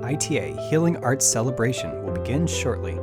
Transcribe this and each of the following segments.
ITA Healing Arts Celebration will begin shortly.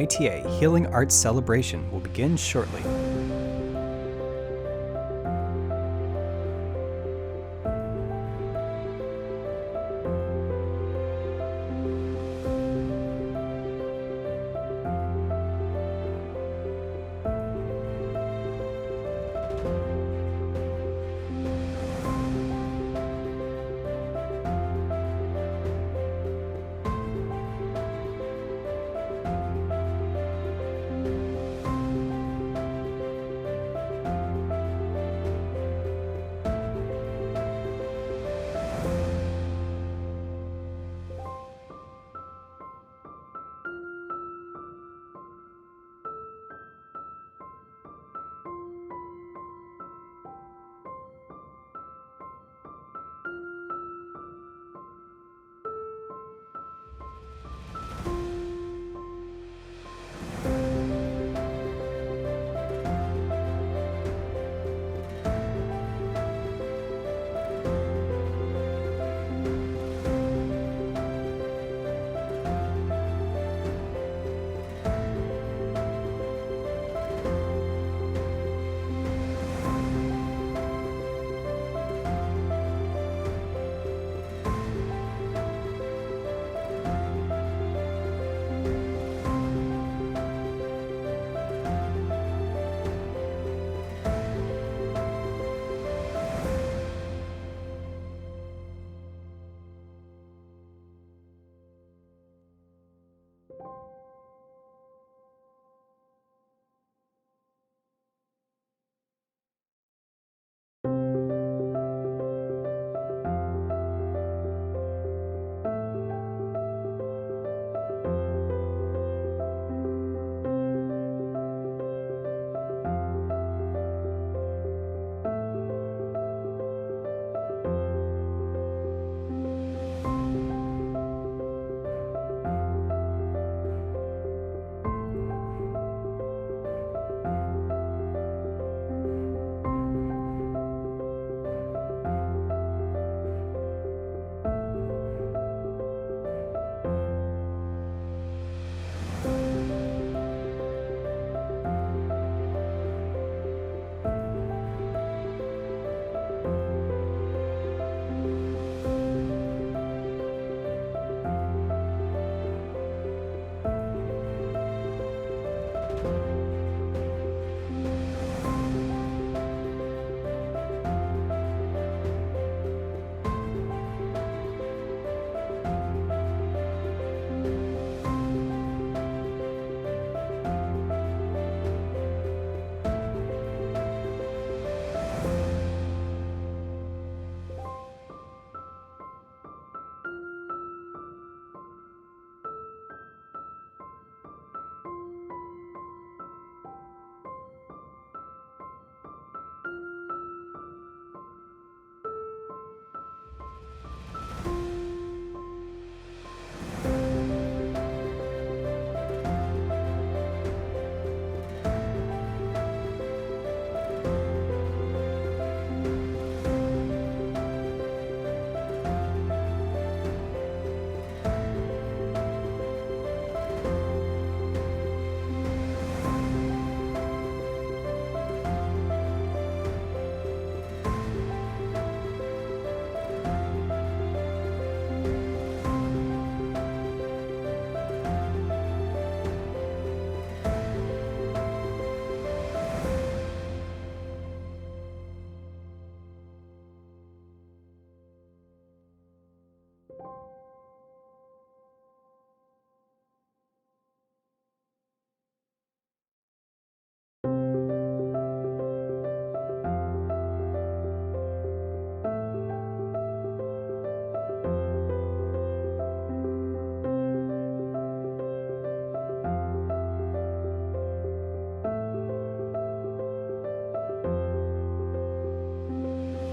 ITA Healing Arts Celebration will begin shortly.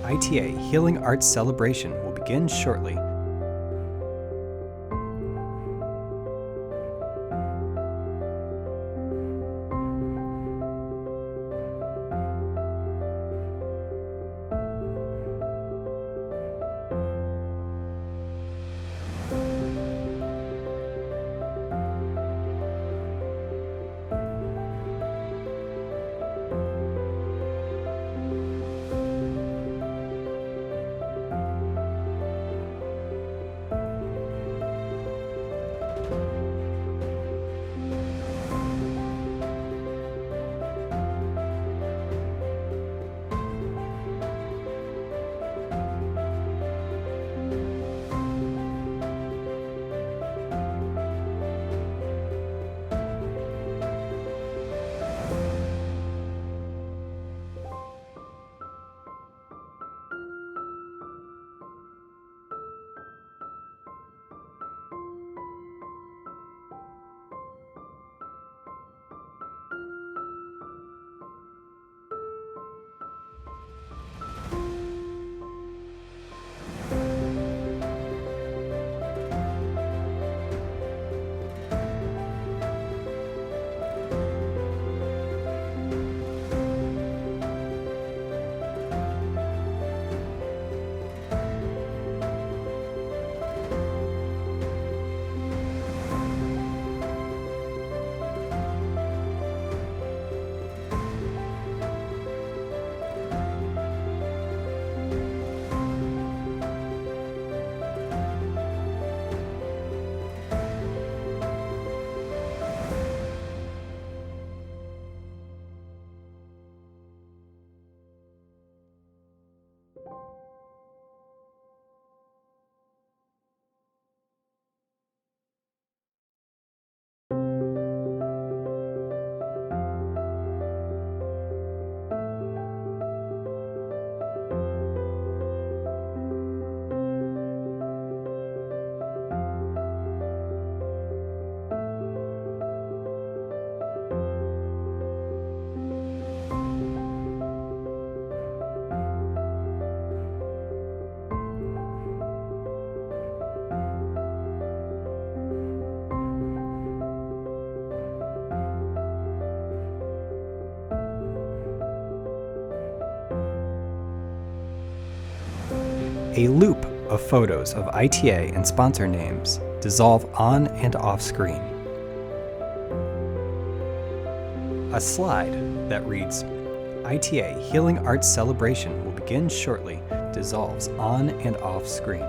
ITA Healing Arts celebration will begin shortly. A loop of photos of ITA and sponsor names dissolve on and off screen. A slide that reads, ITA Healing Arts Celebration will begin shortly dissolves on and off screen.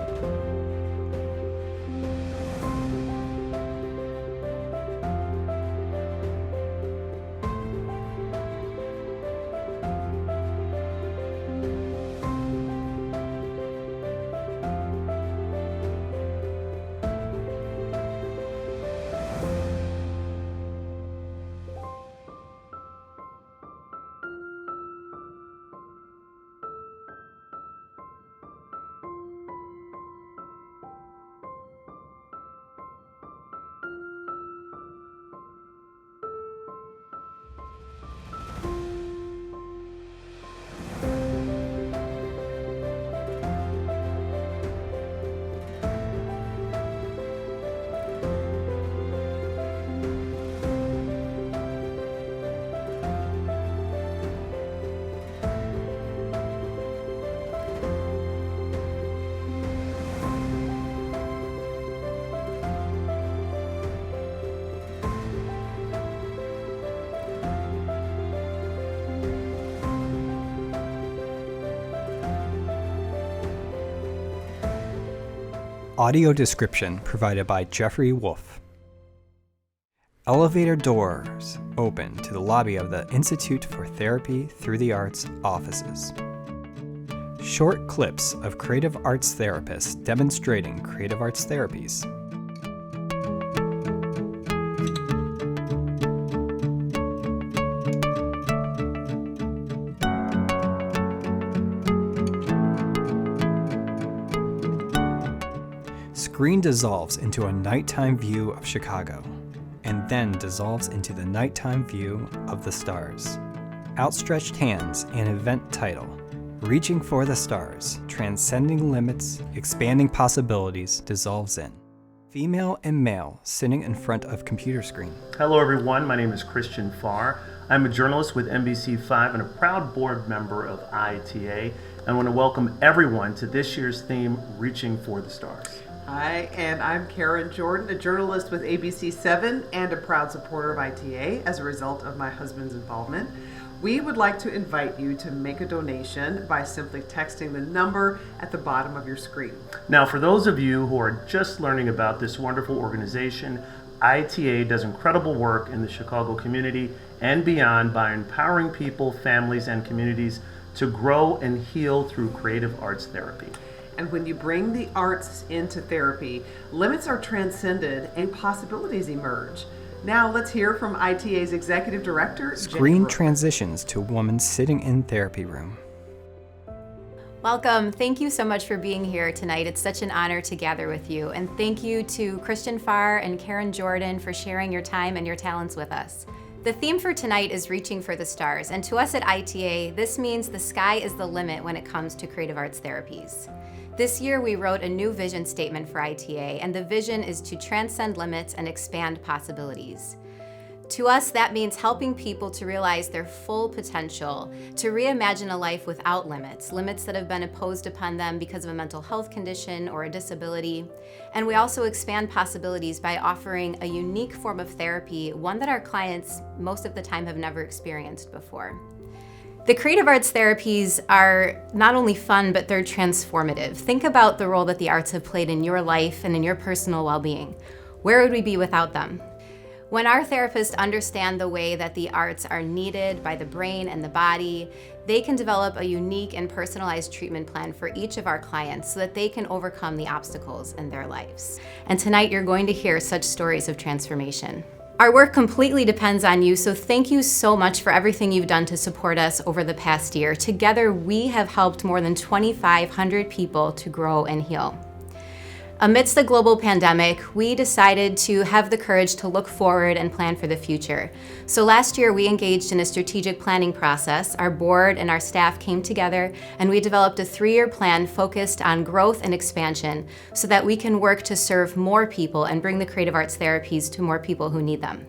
Audio description provided by Jeffrey Wolf. Elevator doors open to the lobby of the Institute for Therapy Through the Arts offices. Short clips of creative arts therapists demonstrating creative arts therapies. Screen dissolves into a nighttime view of Chicago, and then dissolves into the nighttime view of the stars. Outstretched hands and event title, Reaching for the Stars, Transcending Limits, Expanding Possibilities, dissolves in. Female and male sitting in front of computer screen. Hello everyone, my name is Christian Farr. I'm a journalist with NBC5 and a proud board member of ITA. I want to welcome everyone to this year's theme, Reaching for the Stars. Hi, and I'm Karen Jordan, a journalist with ABC7 and a proud supporter of ITA as a result of my husband's involvement. We would like to invite you to make a donation by simply texting the number at the bottom of your screen. Now, for those of you who are just learning about this wonderful organization, ITA does incredible work in the Chicago community and beyond by empowering people, families, and communities to grow and heal through creative arts therapy. And when you bring the arts into therapy, limits are transcended and possibilities emerge. Now let's hear from ITA's Executive Director, Screen transitions to a woman sitting in therapy room. Welcome. Thank you so much for being here tonight. It's such an honor to gather with you. And thank you to Christian Farr and Karen Jordan for sharing your time and your talents with us. The theme for tonight is Reaching for the Stars. And to us at ITA, this means the sky is the limit when it comes to creative arts therapies. This year, we wrote a new vision statement for ITA, and the vision is to transcend limits and expand possibilities. To us, that means helping people to realize their full potential, to reimagine a life without limits, limits that have been imposed upon them because of a mental health condition or a disability. And we also expand possibilities by offering a unique form of therapy, one that our clients most of the time have never experienced before. The creative arts therapies are not only fun, but they're transformative. Think about the role that the arts have played in your life and in your personal well-being. Where would we be without them? When our therapists understand the way that the arts are needed by the brain and the body, they can develop a unique and personalized treatment plan for each of our clients so that they can overcome the obstacles in their lives. And tonight you're going to hear such stories of transformation. Our work completely depends on you, so thank you so much for everything you've done to support us over the past year. Together, we have helped more than 2,500 people to grow and heal. Amidst the global pandemic, we decided to have the courage to look forward and plan for the future. So last year, we engaged in a strategic planning process. Our board and our staff came together, and we developed a 3-year plan focused on growth and expansion so that we can work to serve more people and bring the creative arts therapies to more people who need them.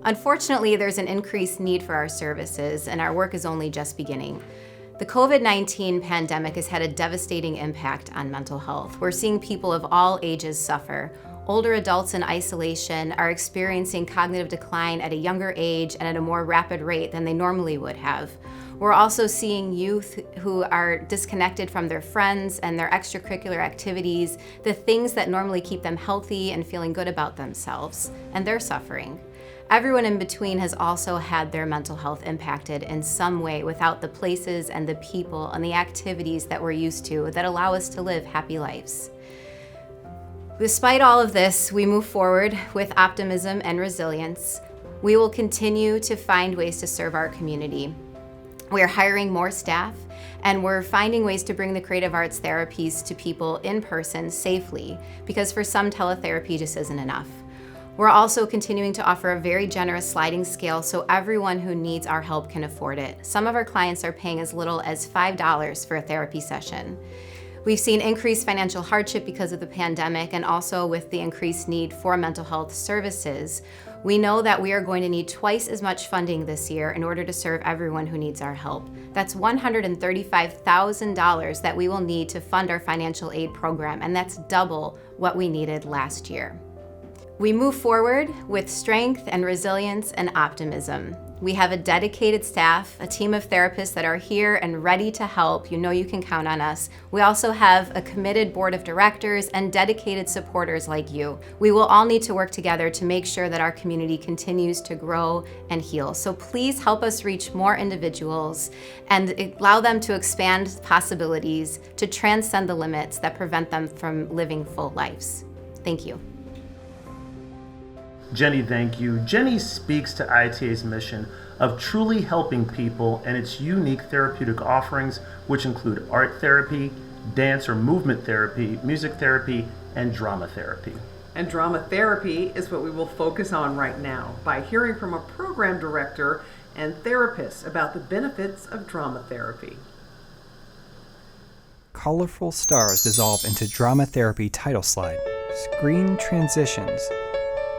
Unfortunately, there's an increased need for our services, and our work is only just beginning. The COVID-19 pandemic has had a devastating impact on mental health. We're seeing people of all ages suffer. Older adults in isolation are experiencing cognitive decline at a younger age and at a more rapid rate than they normally would have. We're also seeing youth who are disconnected from their friends and their extracurricular activities, the things that normally keep them healthy and feeling good about themselves, and they're suffering. Everyone in between has also had their mental health impacted in some way without the places and the people and the activities that we're used to that allow us to live happy lives. Despite all of this, we move forward with optimism and resilience. We will continue to find ways to serve our community. We are hiring more staff, and we're finding ways to bring the creative arts therapies to people in person safely, because for some, teletherapy just isn't enough. We're also continuing to offer a very generous sliding scale so everyone who needs our help can afford it. Some of our clients are paying as little as $5 for a therapy session. We've seen increased financial hardship because of the pandemic and also with the increased need for mental health services. We know that we are going to need twice as much funding this year in order to serve everyone who needs our help. That's $135,000 that we will need to fund our financial aid program, and that's double what we needed last year. We move forward with strength and resilience and optimism. We have a dedicated staff, a team of therapists that are here and ready to help. You know you can count on us. We also have a committed board of directors and dedicated supporters like you. We will all need to work together to make sure that our community continues to grow and heal. So please help us reach more individuals and allow them to expand possibilities, to transcend the limits that prevent them from living full lives. Thank you. Jenny, thank you. Jenny speaks to ITA's mission of truly helping people and its unique therapeutic offerings, which include art therapy, dance or movement therapy, music therapy, and drama therapy. And drama therapy is what we will focus on right now by hearing from a program director and therapists about the benefits of drama therapy. Colorful stars dissolve into drama therapy title slide. Screen transitions.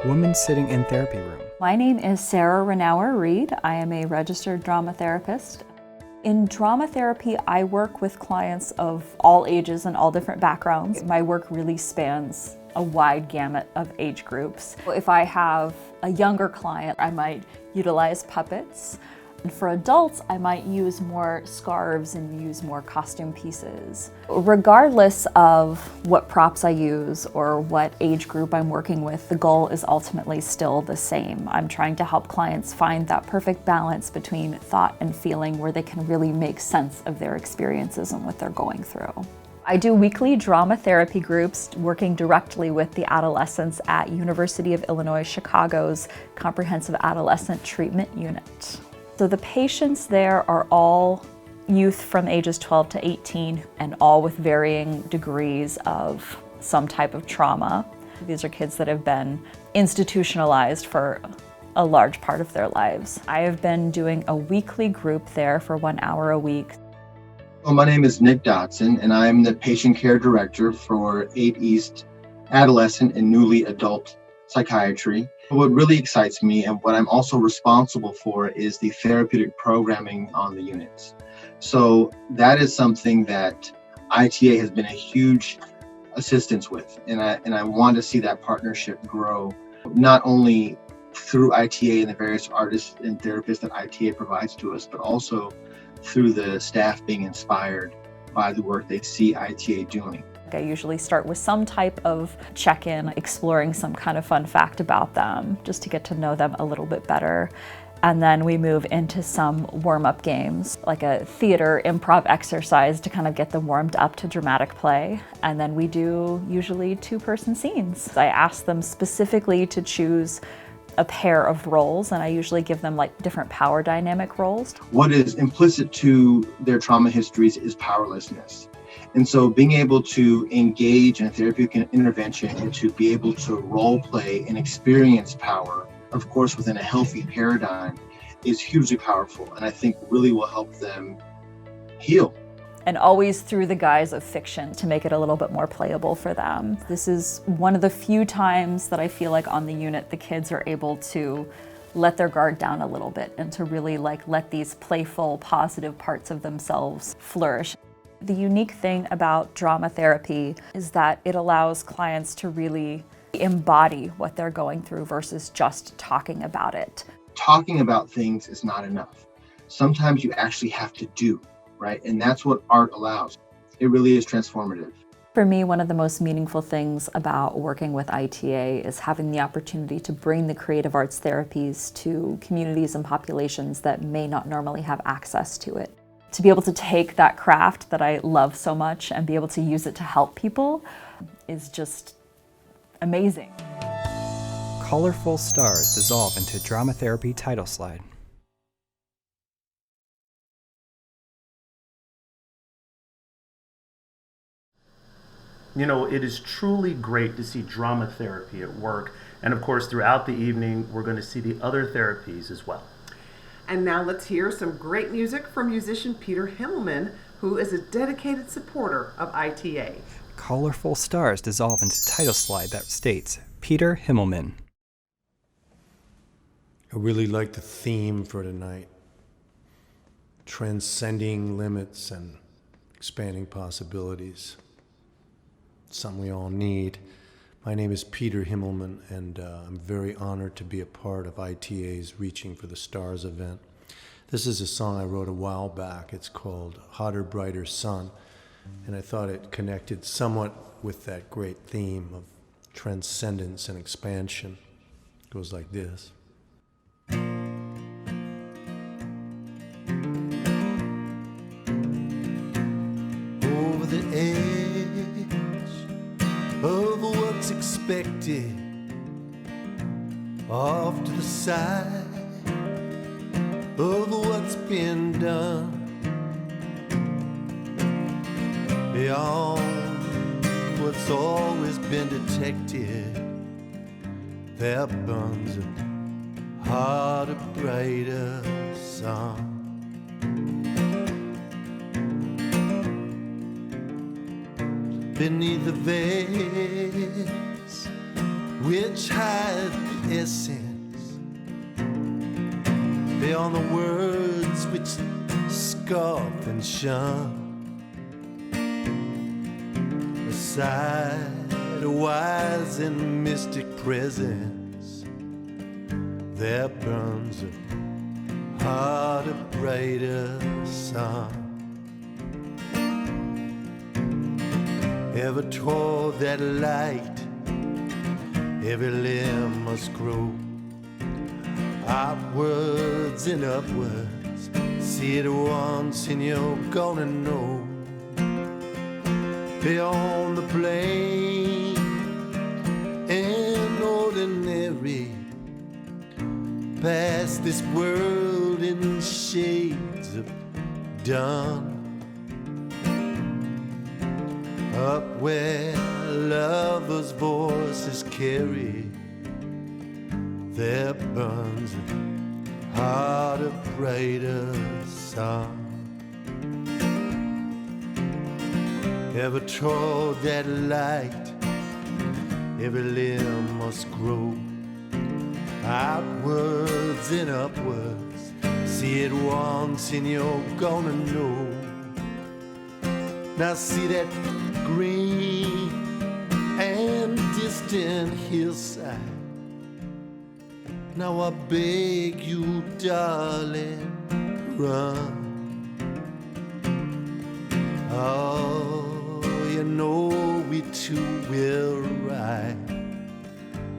Woman sitting in therapy room. My name is Sarah Renauer Reed. I am a registered drama therapist. In drama therapy, I work with clients of all ages and all different backgrounds. My work really spans a wide gamut of age groups. If I have a younger client, I might utilize puppets. And for adults, I might use more scarves and use more costume pieces. Regardless of what props I use or what age group I'm working with, the goal is ultimately still the same. I'm trying to help clients find that perfect balance between thought and feeling where they can really make sense of their experiences and what they're going through. I do weekly drama therapy groups working directly with the adolescents at University of Illinois Chicago's Comprehensive Adolescent Treatment Unit. So the patients there are all youth from ages 12 to 18 and all with varying degrees of some type of trauma. These are kids that have been institutionalized for a large part of their lives. I have been doing a weekly group there for 1 hour a week. Well, my name is Nick Dotson, and I'm the patient care director for 8 East Adolescent and Newly Adult Psychiatry. What really excites me and what I'm also responsible for is the therapeutic programming on the units. So that is something that ITA has been a huge assistance with, and I want to see that partnership grow, not only through ITA and the various artists and therapists that ITA provides to us, but also through the staff being inspired by the work they see ITA doing. I usually start with some type of check-in, exploring some kind of fun fact about them, just to get to know them a little bit better. And then we move into some warm-up games, like a theater improv exercise to kind of get them warmed up to dramatic play. And then we do usually 2-person scenes. I ask them specifically to choose a pair of roles, and I usually give them like different power dynamic roles. What is implicit to their trauma histories is powerlessness. And so being able to engage in a therapeutic intervention and to be able to role play and experience power, of course, within a healthy paradigm, is hugely powerful, and I think really will help them heal. And always through the guise of fiction to make it a little bit more playable for them. This is one of the few times that I feel like on the unit the kids are able to let their guard down a little bit and to really let these playful, positive parts of themselves flourish. The unique thing about drama therapy is that it allows clients to really embody what they're going through versus just talking about it. Talking about things is not enough. Sometimes you actually have to do, right? And that's what art allows. It really is transformative. For me, one of the most meaningful things about working with ITA is having the opportunity to bring the creative arts therapies to communities and populations that may not normally have access to it. To be able to take that craft that I love so much and be able to use it to help people is just amazing. Colorful stars dissolve into drama therapy title slide. You know, it is truly great to see drama therapy at work. And of course, throughout the evening, we're going to see the other therapies as well. And now let's hear some great music from musician Peter Himmelman, who is a dedicated supporter of ITA. Colorful stars dissolve into title slide that states, Peter Himmelman. I really like the theme for tonight. Transcending limits and expanding possibilities. It's something we all need, My name is Peter Himmelman, and I'm very honored to be a part of ITA's Reaching for the Stars event. This is a song I wrote a while back. It's called Hotter, Brighter Sun, and I thought it connected somewhat with that great theme of transcendence and expansion. It goes like this. Over the edge of what's expected, off to the side of what's been done, beyond what's always been detected, there burns a hotter, brighter sun. Beneath the veils which hide the essence, beyond the words which scoff and shun, beside a wise and mystic presence, there burns a hotter, brighter sun. Ever toward that light, every limb must grow, outwards and upwards. See it once and you're gonna know. Beyond the plain and ordinary, past this world in shades of dun, up where lovers' voices carry, there burns a hotter, brighter sun. Ever toward that light, every limb must grow, outwards and upwards. See it once and you're gonna know. Now see that green and distant hillside. Now I beg you, darling, run. Oh, you know we two will ride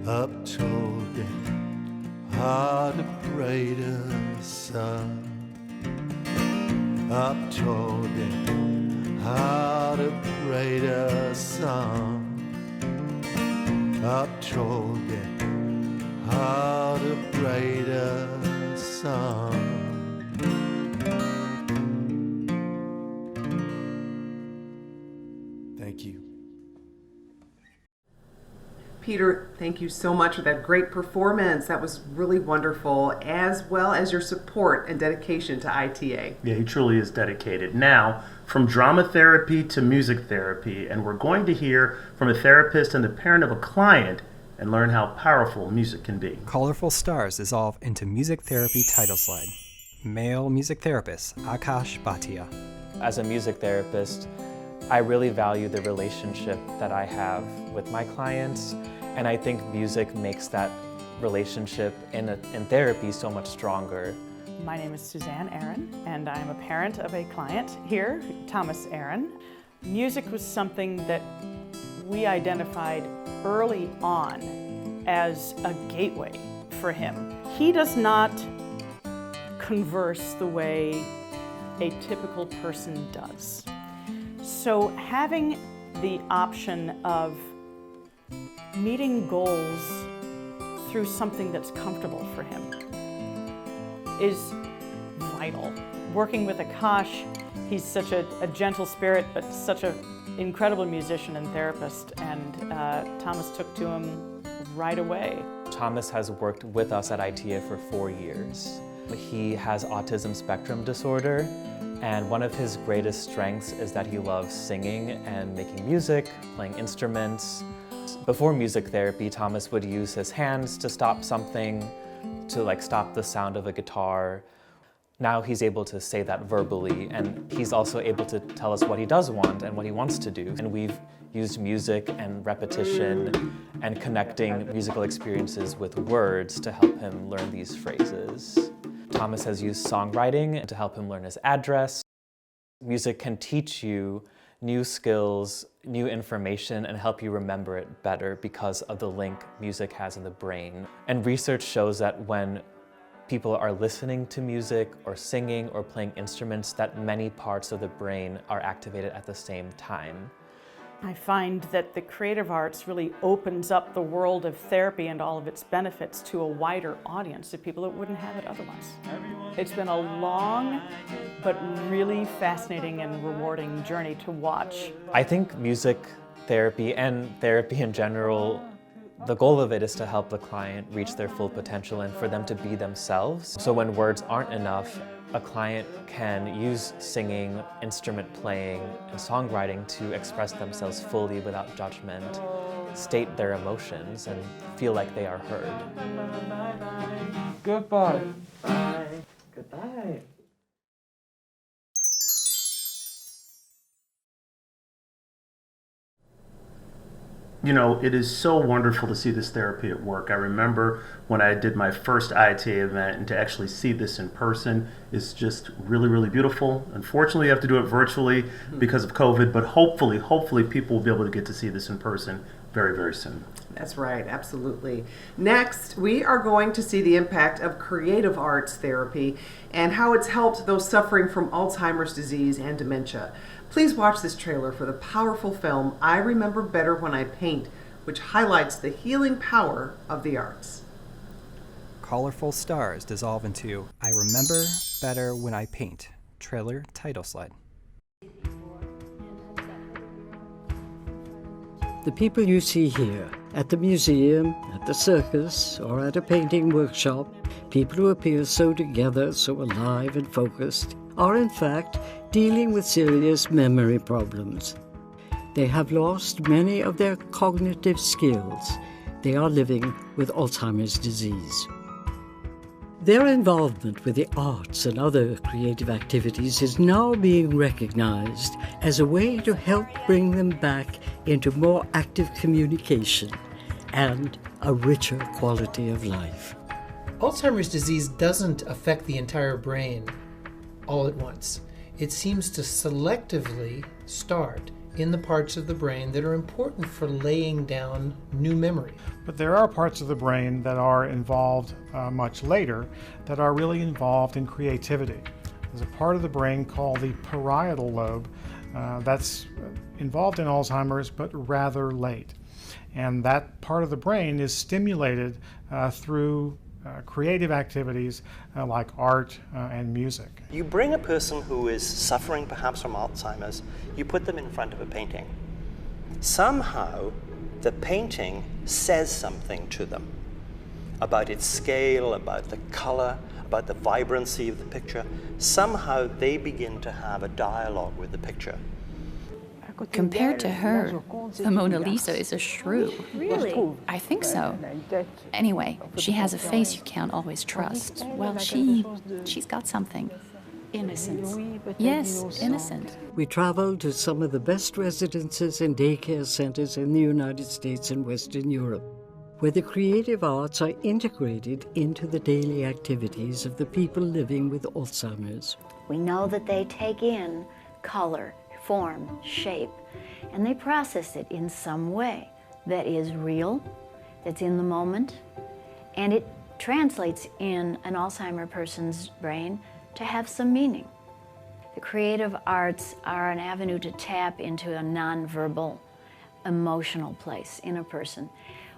up toward that hotter, brighter sun. Up toward that hotter, brighter sun. Up toward that hotter, brighter sun. Thank you. Peter, thank you so much for that great performance. That was really wonderful, as well as your support and dedication to ITA. Yeah, he truly is dedicated. Now, from drama therapy to music therapy, and we're going to hear from a therapist and the parent of a client and learn how powerful music can be. Colorful stars dissolve into music therapy title slide. Male music therapist Akash Bhatia. As a music therapist, I really value the relationship that I have with my clients, and I think music makes that relationship in therapy so much stronger. My name is Suzanne Aaron, and I'm a parent of a client here, Thomas Aaron. Music was something that we identified early on as a gateway for him. He does not converse the way a typical person does. So having the option of meeting goals through something that's comfortable for him is vital. Working with Akash, he's such a gentle spirit, but such an incredible musician and therapist, and Thomas took to him right away. Thomas has worked with us at ITA for 4 years. He has autism spectrum disorder, and one of his greatest strengths is that he loves singing and making music, playing instruments. Before music therapy, Thomas would use his hands to stop something, to stop the sound of a guitar. Now he's able to say that verbally, and he's also able to tell us what he does want and what he wants to do. And we've used music and repetition and connecting musical experiences with words to help him learn these phrases. Thomas has used songwriting to help him learn his address. Music can teach you new skills, new information, and help you remember it better because of the link music has in the brain. And research shows that when people are listening to music or singing or playing instruments, that many parts of the brain are activated at the same time. I find that the creative arts really opens up the world of therapy and all of its benefits to a wider audience of people that wouldn't have it otherwise. It's been a long but really fascinating and rewarding journey to watch. I think music therapy and therapy in general, the goal of it is to help the client reach their full potential and for them to be themselves. So when words aren't enough, a client can use singing, instrument playing, and songwriting to express themselves fully without judgment, state their emotions, and feel like they are heard. Goodbye. Bye. Goodbye. You know, it is so wonderful to see this therapy at work. I remember when I did my first ITA event, and to actually see this in person is just really, really beautiful. Unfortunately, you have to do it virtually because of COVID, but hopefully people will be able to get to see this in person very, very soon. That's right, absolutely. Next, we are going to see the impact of creative arts therapy and how it's helped those suffering from Alzheimer's disease and dementia. Please watch this trailer for the powerful film I Remember Better When I Paint, which highlights the healing power of the arts. Colorful stars dissolve into I Remember Better When I Paint. Trailer title slide. The people you see here, at the museum, at the circus, or at a painting workshop, people who appear so together, so alive and focused, are in fact dealing with serious memory problems. They have lost many of their cognitive skills. They are living with Alzheimer's disease. Their involvement with the arts and other creative activities is now being recognized as a way to help bring them back into more active communication and a richer quality of life. Alzheimer's disease doesn't affect the entire brain all at once. It seems to selectively start in the parts of the brain that are important for laying down new memory. But there are parts of the brain that are involved much later that are really involved in creativity. There's a part of the brain called the parietal lobe that's involved in Alzheimer's but rather late. And that part of the brain is stimulated through creative activities like art and music. You bring a person who is suffering perhaps from Alzheimer's, you put them in front of a painting. Somehow the painting says something to them about its scale, about the color, about the vibrancy of the picture. Somehow they begin to have a dialogue with the picture. Compared to her, the Mona Lisa is a shrew. Really? I think so. Anyway, she has a face you can't always trust. Well, she's got something. Innocence. Yes, innocent. We traveled to some of the best residences and daycare centers in the United States and Western Europe, where the creative arts are integrated into the daily activities of the people living with Alzheimer's. We know that they take in color, form, shape, and they process it in some way that is real, that's in the moment, and it translates in an Alzheimer person's brain to have some meaning. The creative arts are an avenue to tap into a nonverbal, emotional place in a person.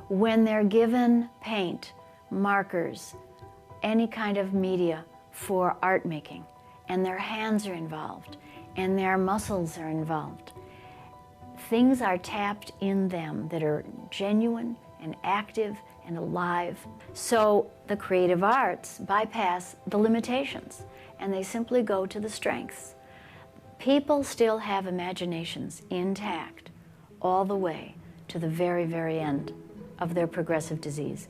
When they're given paint, markers, any kind of media for art making, and their hands are involved, and their muscles are involved, things are tapped in them that are genuine and active and alive. So the creative arts bypass the limitations and they simply go to the strengths. People still have imaginations intact all the way to the very, very end of their progressive disease.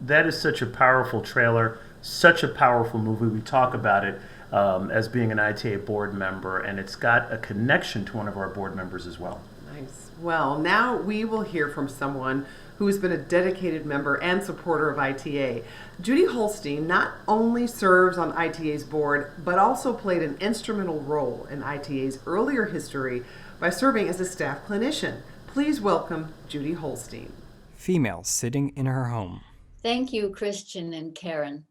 That is such a powerful trailer, such a powerful movie. We talk about it as being an ITA board member, and it's got a connection to one of our board members as well. Nice. Well, now we will hear from someone who has been a dedicated member and supporter of ITA. Judy Holstein not only serves on ITA's board, but also played an instrumental role in ITA's earlier history by serving as a staff clinician. Please welcome Judy Holstein. Female sitting in her home. Thank you, Christian and Karen.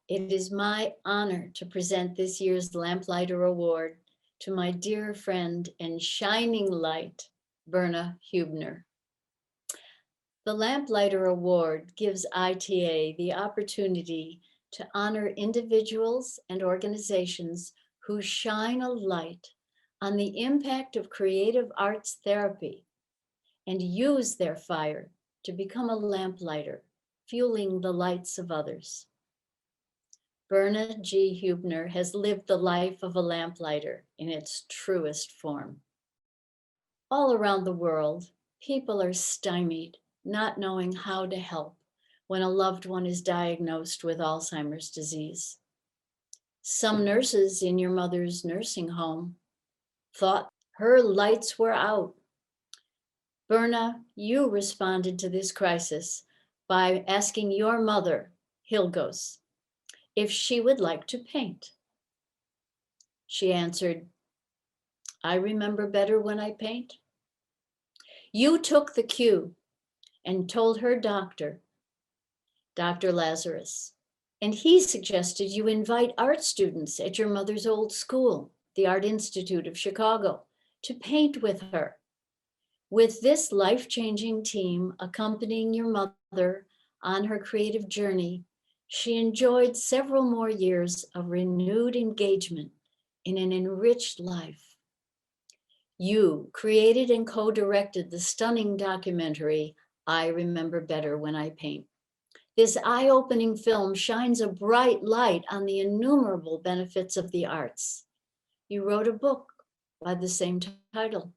It is my honor to present this year's Lamplighter Award to my dear friend and shining light, Berna Hubner. The Lamplighter Award gives ITA the opportunity to honor individuals and organizations who shine a light on the impact of creative arts therapy and use their fire to become a lamplighter, fueling the lights of others. Berna G. Hubner has lived the life of a lamplighter in its truest form. All around the world, people are stymied, not knowing how to help when a loved one is diagnosed with Alzheimer's disease. Some nurses in your mother's nursing home thought her lights were out. Berna, you responded to this crisis by asking your mother, Hilgos, if she would like to paint. She answered, I remember better when I paint. You took the cue and told her doctor, Dr. Lazarus, and he suggested you invite art students at your mother's old school, the Art Institute of Chicago, to paint with her. With this life-changing team accompanying your mother on her creative journey, she enjoyed several more years of renewed engagement in an enriched life. You created and co-directed the stunning documentary, I Remember Better When I Paint. This eye-opening film shines a bright light on the innumerable benefits of the arts. You wrote a book by the same title.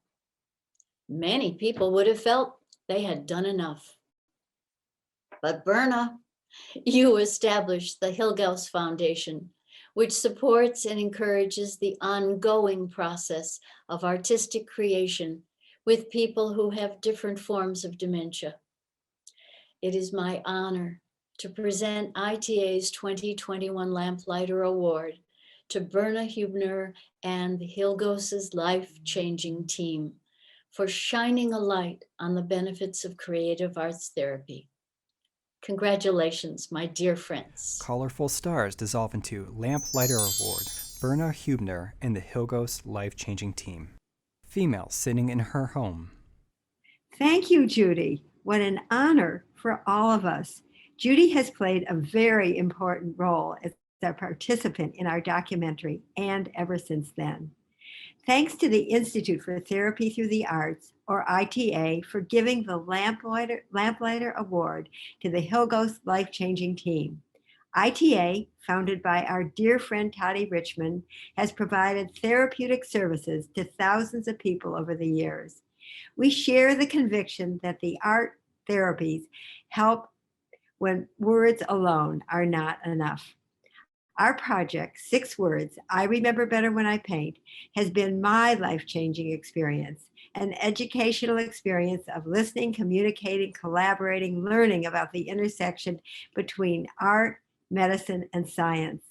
Many people would have felt they had done enough. But Berna, you established the Hilgos Foundation, which supports and encourages the ongoing process of artistic creation with people who have different forms of dementia. It is my honor to present ITA's 2021 Lamplighter Award to Berna Hubner and the Hilgos' life-changing team for shining a light on the benefits of creative arts therapy. Congratulations, my dear friends. Colorful stars dissolve into Lamplighter Award, Berna Hubner and the Hilgos life-changing team. Female sitting in her home. Thank you, Judy. What an honor for all of us. Judy has played a very important role as a participant in our documentary and ever since then. Thanks to the Institute for Therapy Through the Arts, or ITA, for giving the Lamplighter Award to the Hilgos life-changing team. ITA, founded by our dear friend Toddy Richmond, has provided therapeutic services to thousands of people over the years. We share the conviction that the art therapies help when words alone are not enough. Our project, 6 Words, I Remember Better When I Paint, has been my life-changing experience, an educational experience of listening, communicating, collaborating, learning about the intersection between art, medicine, and science.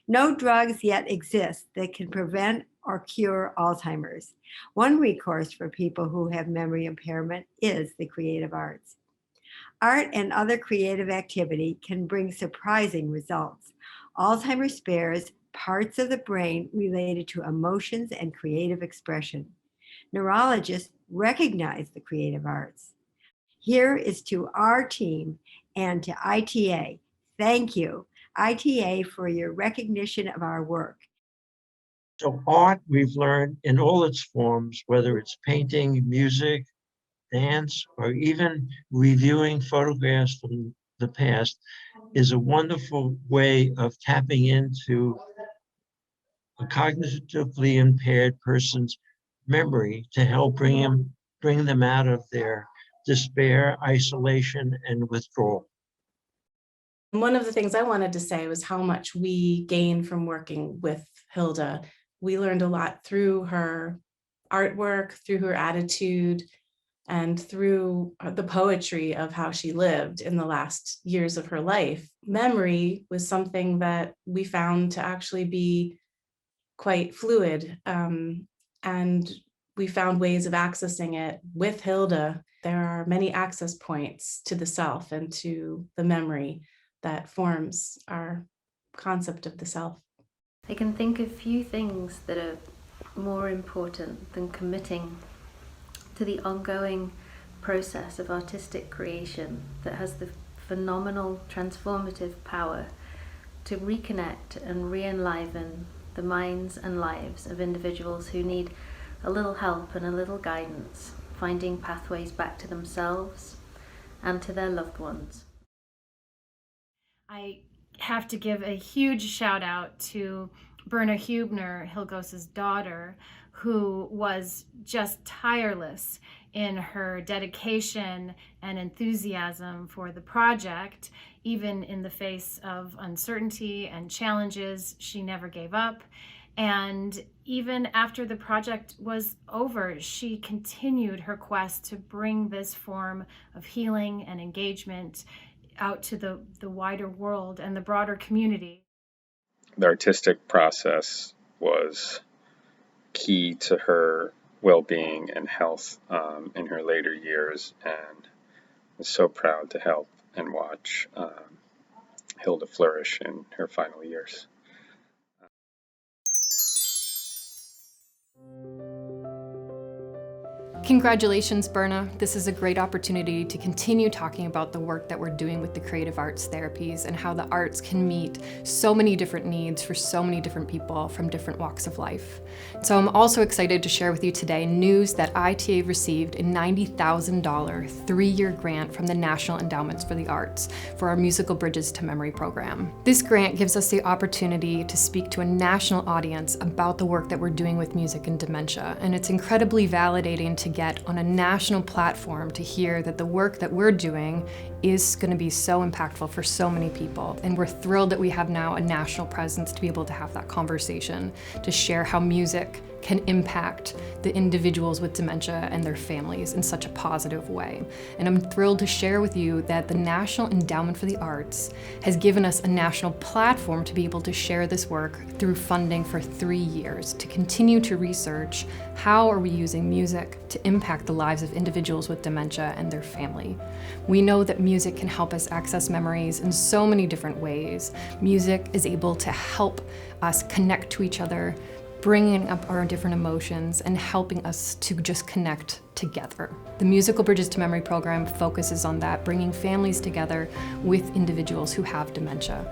No drugs yet exist that can prevent or cure Alzheimer's. One recourse for people who have memory impairment is the creative arts. Art and other creative activity can bring surprising results. Alzheimer's spares parts of the brain related to emotions and creative expression. Neurologists recognize the creative arts. Here is to our team and to ITA. Thank you, ITA, for your recognition of our work. So art, we've learned in all its forms, whether it's painting, music, dance, or even reviewing photographs from the past, is a wonderful way of tapping into a cognitively impaired person's memory to help bring them out of their despair, isolation, and withdrawal. One of the things I wanted to say was how much we gained from working with Hilda. We learned a lot through her artwork, through her attitude, and through the poetry of how she lived in the last years of her life. Memory was something that we found to actually be quite fluid, and we found ways of accessing it with Hilda. There are many access points to the self and to the memory that forms our concept of the self. I can think of few things that are more important than committing to the ongoing process of artistic creation that has the phenomenal transformative power to reconnect and re-enliven the minds and lives of individuals who need a little help and a little guidance, finding pathways back to themselves and to their loved ones. I have to give a huge shout out to Berna Hubner, Hilgos's daughter, who was just tireless in her dedication and enthusiasm for the project. Even in the face of uncertainty and challenges, she never gave up. And even after the project was over, she continued her quest to bring this form of healing and engagement out to the wider world and the broader community. The artistic process was key to her well-being and health in her later years, and I was so proud to help and watch Hilda flourish in her final years. Congratulations, Berna. This is a great opportunity to continue talking about the work that we're doing with the creative arts therapies and how the arts can meet so many different needs for so many different people from different walks of life. So I'm also excited to share with you today news that ITA received a $90,000 3-year grant from the National Endowments for the Arts for our Musical Bridges to Memory program. This grant gives us the opportunity to speak to a national audience about the work that we're doing with music and dementia, and it's incredibly validating to get on a national platform to hear that the work that we're doing is going to be so impactful for so many people. And we're thrilled that we have now a national presence to be able to have that conversation, to share how music can impact the individuals with dementia and their families in such a positive way. And I'm thrilled to share with you that the National Endowment for the Arts has given us a national platform to be able to share this work through funding for 3 years, to continue to research how are we using music to impact the lives of individuals with dementia and their family. We know that music can help us access memories in so many different ways. Music is able to help us connect to each other, bringing up our different emotions and helping us to just connect together. The Musical Bridges to Memory program focuses on that, bringing families together with individuals who have dementia.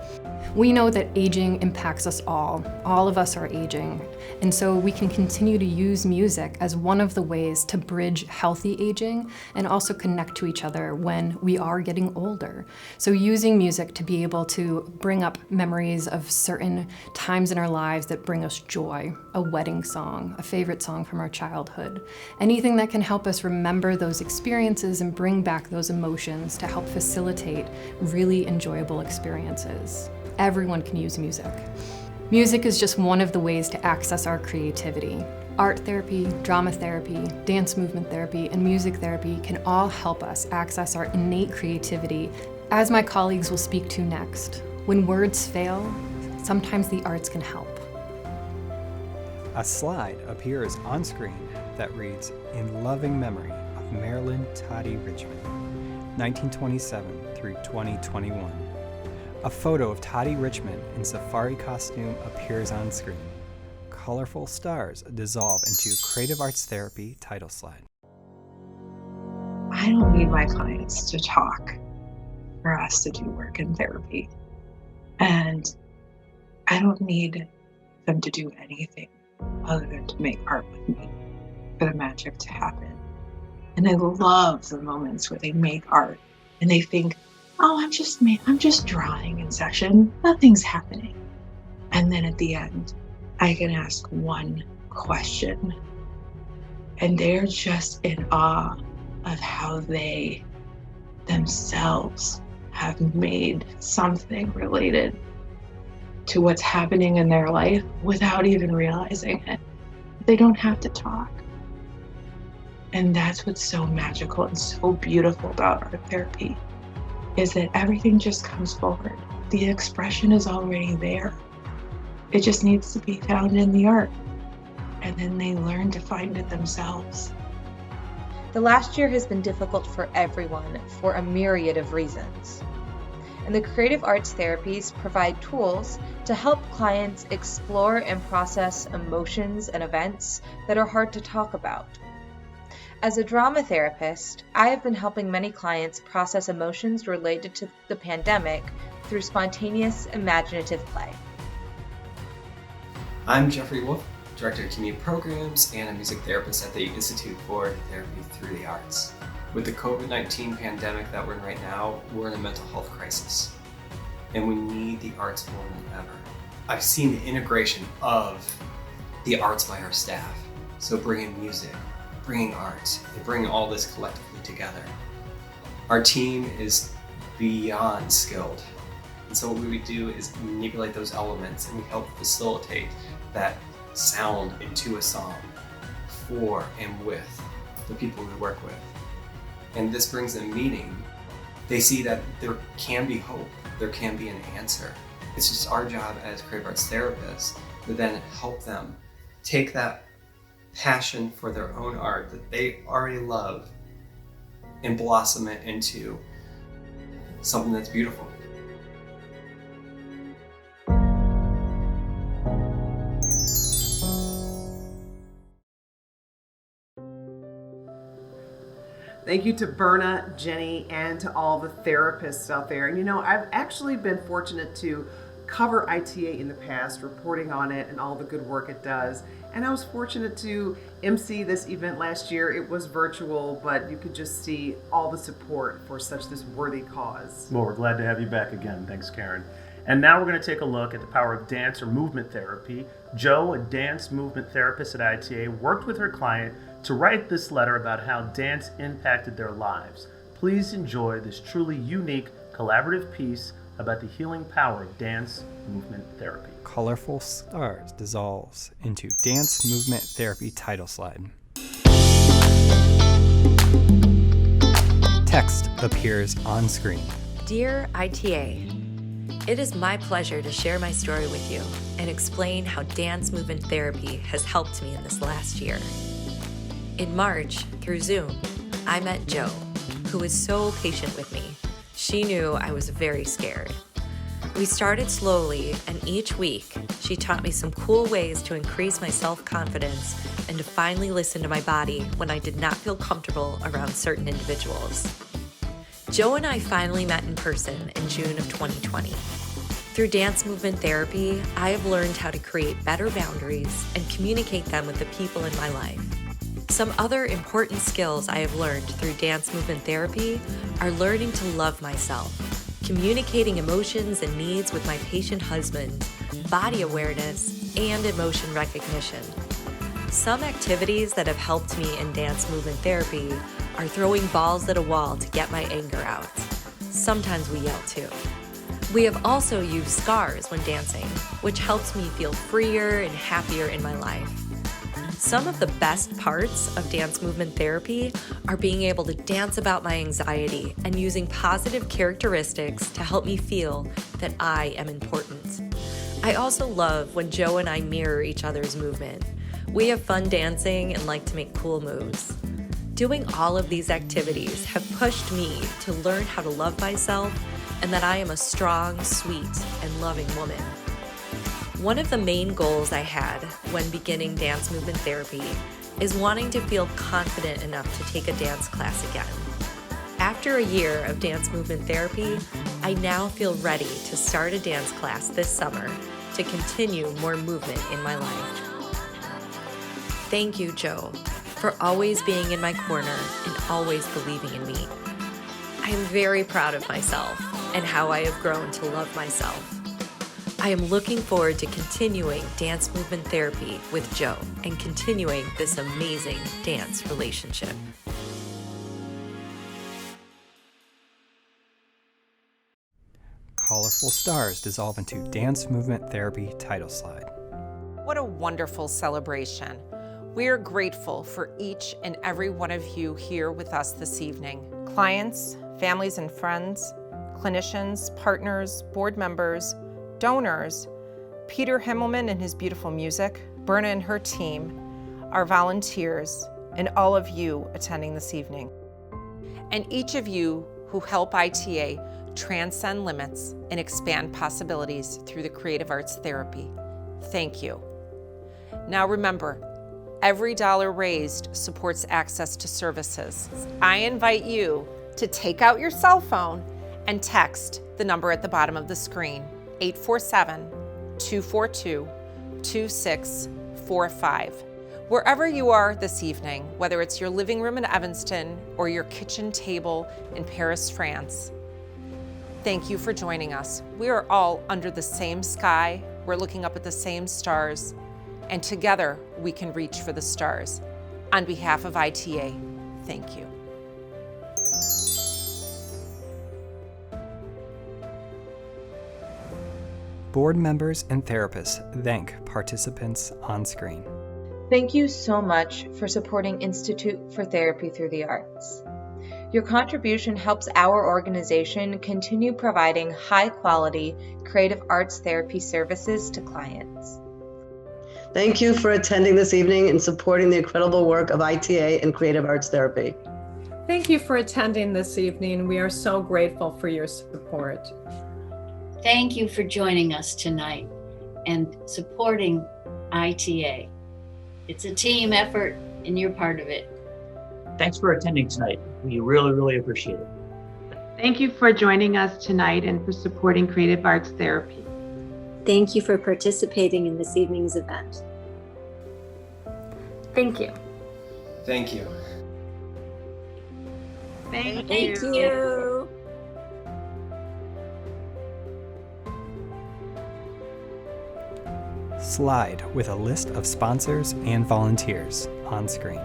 We know that aging impacts us all. All of us are aging. And so we can continue to use music as one of the ways to bridge healthy aging and also connect to each other when we are getting older. So using music to be able to bring up memories of certain times in our lives that bring us joy, a wedding song, a favorite song from our childhood, anything that can help us remember those experiences and bring back those emotions to help facilitate really enjoyable experiences. Everyone can use music. Music is just one of the ways to access our creativity. Art therapy, drama therapy, dance movement therapy, and music therapy can all help us access our innate creativity, as my colleagues will speak to next. When words fail, sometimes the arts can help. A slide appears on screen that reads, "In loving memory of Marilyn Toddy Richmond, 1927 through 2021. A photo of Toddy Richmond in safari costume appears on screen. Colorful stars dissolve into Creative Arts Therapy title slide. I don't need my clients to talk for us to do work in therapy. And I don't need them to do anything other than to make art with me for the magic to happen. And I love the moments where they make art and they think, oh, I'm just drawing in session. Nothing's happening. And then at the end, I can ask one question and they're just in awe of how they themselves have made something related to what's happening in their life without even realizing it. They don't have to talk. And that's what's so magical and so beautiful about art therapy, is that everything just comes forward. The expression is already there. It just needs to be found in the art. And then they learn to find it themselves. The last year has been difficult for everyone for a myriad of reasons. And the creative arts therapies provide tools to help clients explore and process emotions and events that are hard to talk about. As a drama therapist, I have been helping many clients process emotions related to the pandemic through spontaneous, imaginative play. I'm Jeffrey Wolf, Director of Community Programs and a music therapist at the Institute for Therapy Through the Arts. With the COVID-19 pandemic that we're in right now, we're in a mental health crisis, and we need the arts more than ever. I've seen the integration of the arts by our staff, so bringing music, bringing art, and bringing all this collectively together. Our team is beyond skilled, and so what we would do is manipulate those elements, and we help facilitate that sound into a song for and with the people we work with. And this brings them meaning. They see that there can be hope, there can be an answer. It's just our job as creative arts therapists to then help them take that passion for their own art that they already love and blossom it into something that's beautiful. Thank you to Berna, Jenny, and to all the therapists out there. And you know, I've actually been fortunate to cover ITA in the past, reporting on it and all the good work it does. And I was fortunate to MC this event last year. It was virtual, but you could just see all the support for such this worthy cause. Well, we're glad to have you back again. Thanks, Karen. And now we're going to take a look at the power of dance or movement therapy. Jo, a dance movement therapist at ITA, worked with her client to write this letter about how dance impacted their lives. Please enjoy this truly unique collaborative piece about the healing power of dance movement therapy. Colorful Stars dissolves into Dance Movement Therapy title slide. Text appears on screen. Dear ITA, it is my pleasure to share my story with you and explain how dance movement therapy has helped me in this last year. In March, through Zoom, I met Jo, who was so patient with me. She knew I was very scared. We started slowly, and each week, she taught me some cool ways to increase my self-confidence and to finally listen to my body when I did not feel comfortable around certain individuals. Jo and I finally met in person in June of 2020. Through dance movement therapy, I have learned how to create better boundaries and communicate them with the people in my life. Some other important skills I have learned through dance movement therapy are learning to love myself, communicating emotions and needs with my patient husband, body awareness, and emotion recognition. Some activities that have helped me in dance movement therapy are throwing balls at a wall to get my anger out. Sometimes we yell too. We have also used scars when dancing, which helps me feel freer and happier in my life. Some of the best parts of dance movement therapy are being able to dance about my anxiety and using positive characteristics to help me feel that I am important. I also love when Jo and I mirror each other's movement. We have fun dancing and like to make cool moves. Doing all of these activities have pushed me to learn how to love myself and that I am a strong, sweet, and loving woman. One of the main goals I had when beginning dance movement therapy is wanting to feel confident enough to take a dance class again. After a year of dance movement therapy, I now feel ready to start a dance class this summer to continue more movement in my life. Thank you, Jo, for always being in my corner and always believing in me. I am very proud of myself and how I have grown to love myself. I am looking forward to continuing dance movement therapy with Jo and continuing this amazing dance relationship. colorful stars dissolve into Dance Movement Therapy title slide. What a wonderful celebration. We are grateful for each and every one of you here with us this evening. Clients, families and friends, clinicians, partners, board members, donors, Peter Himmelman and his beautiful music, Berna and her team, our volunteers, and all of you attending this evening. And each of you who help ITA transcend limits and expand possibilities through the creative arts therapy. Thank you. Now remember, every dollar raised supports access to services. I invite you to take out your cell phone and text the number at the bottom of the screen, 847-242-2645. Wherever you are this evening, whether it's your living room in Evanston or your kitchen table in Paris, France, thank you for joining us. We are all under the same sky, we're looking up at the same stars, and together we can reach for the stars. On behalf of ITA, thank you. Board members and therapists thank participants on screen. Thank you so much for supporting Institute for Therapy Through the Arts. Your contribution helps our organization continue providing high-quality creative arts therapy services to clients. Thank you for attending this evening and supporting the incredible work of ITA and Creative Arts Therapy. Thank you for attending this evening. We are so grateful for your support. Thank you for joining us tonight and supporting ITA. It's a team effort and you're part of it. Thanks for attending tonight. We really, really appreciate it. Thank you for joining us tonight and for supporting Creative Arts Therapy. Thank you for participating in this evening's event. Thank you. Thank you. Thank you. Slide with a list of sponsors and volunteers on screen.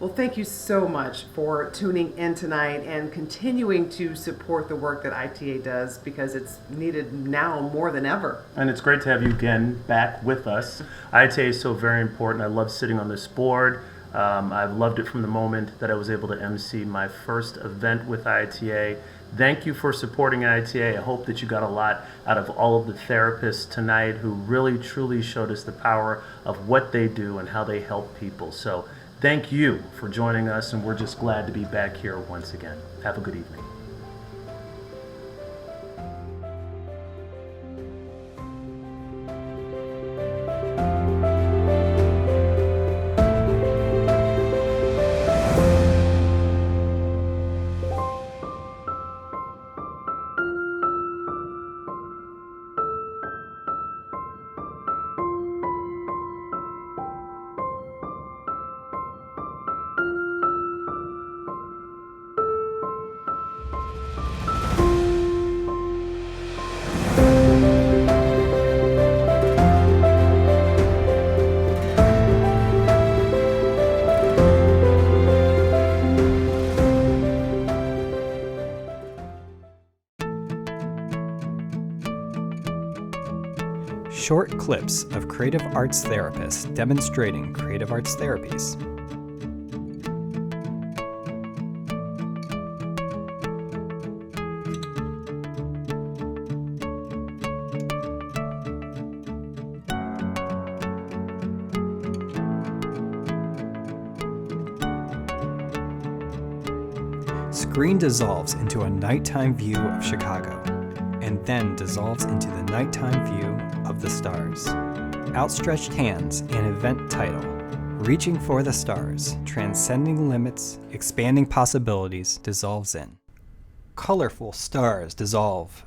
Well, thank you so much for tuning in tonight and continuing to support the work that ITA does, because it's needed now more than ever. And it's great to have you again back with us. ITA is so very important. I love sitting on this board. I've loved it from the moment that I was able to MC my first event with ITA. Thank you for supporting ITA. I hope that you got a lot out of all of the therapists tonight who really truly showed us the power of what they do and how they help people. So thank you for joining us, and we're just glad to be back here once again. Have a good evening. Short clips of creative arts therapists demonstrating creative arts therapies. Screen dissolves into a nighttime view of Chicago, and then dissolves into the nighttime view of the stars. Outstretched hands and event title, Reaching for the stars, transcending limits, expanding possibilities, dissolves in. Colorful stars dissolve